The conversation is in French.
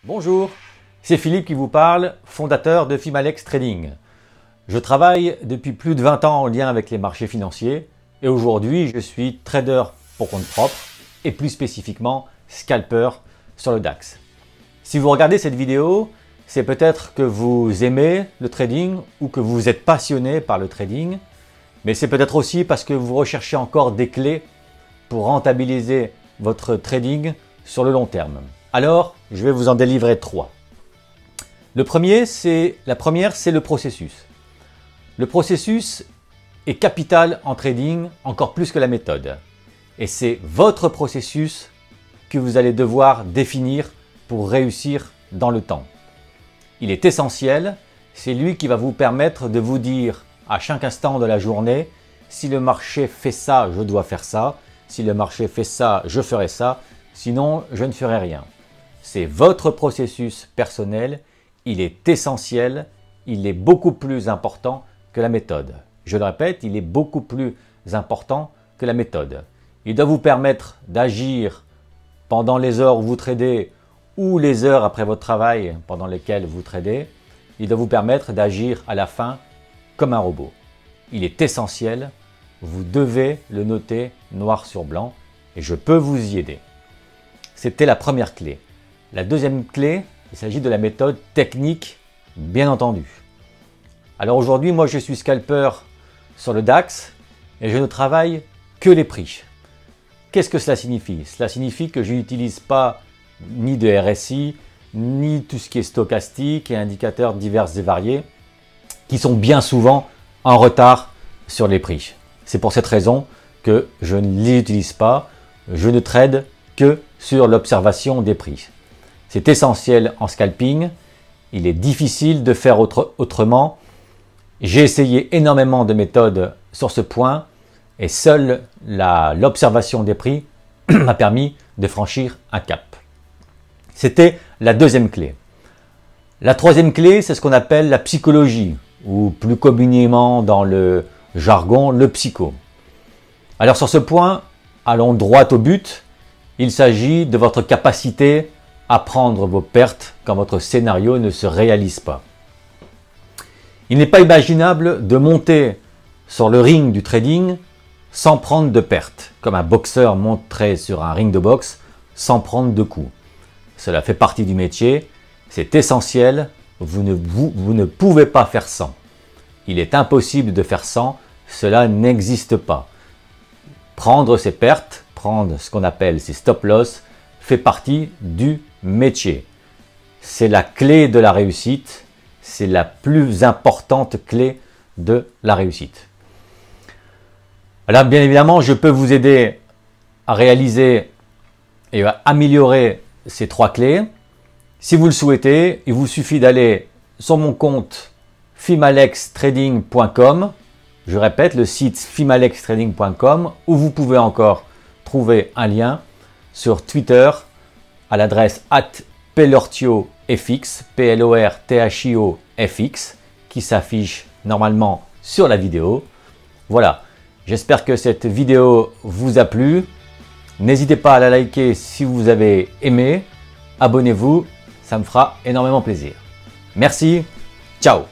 Bonjour, c'est Philippe qui vous parle, fondateur de Fimalex Trading. Je travaille depuis plus de 20 ans en lien avec les marchés financiers et aujourd'hui je suis trader pour compte propre et plus spécifiquement scalper sur le DAX. Si vous regardez cette vidéo, c'est peut-être que vous aimez le trading ou que vous êtes passionné par le trading, mais c'est peut-être aussi parce que vous recherchez encore des clés pour rentabiliser votre trading sur le long terme. Alors, je vais vous en délivrer 3. La première, c'est le processus. Le processus est capital en trading, encore plus que la méthode. Et c'est votre processus que vous allez devoir définir pour réussir dans le temps. Il est essentiel, c'est lui qui va vous permettre de vous dire à chaque instant de la journée, si le marché fait ça, je dois faire ça, si le marché fait ça, je ferai ça, sinon je ne ferai rien. C'est votre processus personnel, il est essentiel, il est beaucoup plus important que la méthode. Je le répète, il est beaucoup plus important que la méthode. Il doit vous permettre d'agir pendant les heures où vous tradez ou les heures après votre travail pendant lesquelles vous tradez. Il doit vous permettre d'agir à la fin comme un robot. Il est essentiel, vous devez le noter noir sur blanc et je peux vous y aider. C'était la première clé. La deuxième clé, il s'agit de la méthode technique, bien entendu. Alors aujourd'hui, moi je suis scalper sur le DAX et je ne travaille que les prix. Qu'est-ce que cela signifie? Cela signifie que je n'utilise pas ni de RSI, ni tout ce qui est stochastique et indicateurs divers et variés qui sont bien souvent en retard sur les prix. C'est pour cette raison que je ne les utilise pas, je ne trade que sur l'observation des prix. C'est essentiel en scalping, il est difficile de faire autrement. J'ai essayé énormément de méthodes sur ce point et seule l'observation des prix m'a permis de franchir un cap. C'était la deuxième clé. La troisième clé, c'est ce qu'on appelle la psychologie ou plus communément dans le jargon, le psycho. Alors sur ce point, allons droit au but. Il s'agit de votre capacité à prendre vos pertes quand votre scénario ne se réalise pas. Il n'est pas imaginable de monter sur le ring du trading sans prendre de pertes, comme un boxeur monterait sur un ring de boxe sans prendre de coups. Cela fait partie du métier, c'est essentiel, vous ne pouvez pas faire sans. Il est impossible de faire sans, cela n'existe pas. Prendre ses pertes, prendre ce qu'on appelle ses stop-loss, fait partie du métier. C'est la clé de la réussite, c'est la plus importante clé de la réussite. Alors bien évidemment, je peux vous aider à réaliser et à améliorer ces 3 clés. Si vous le souhaitez, il vous suffit d'aller sur mon compte fimalextrading.com. Je répète, le site fimalextrading.com où vous pouvez encore trouver un lien sur Twitter à l'adresse @pelortiofx, P-L-O-R-T-H-I-O-F-X, qui s'affiche normalement sur la vidéo. Voilà, j'espère que cette vidéo vous a plu. N'hésitez pas à la liker si vous avez aimé. Abonnez-vous, ça me fera énormément plaisir. Merci, ciao!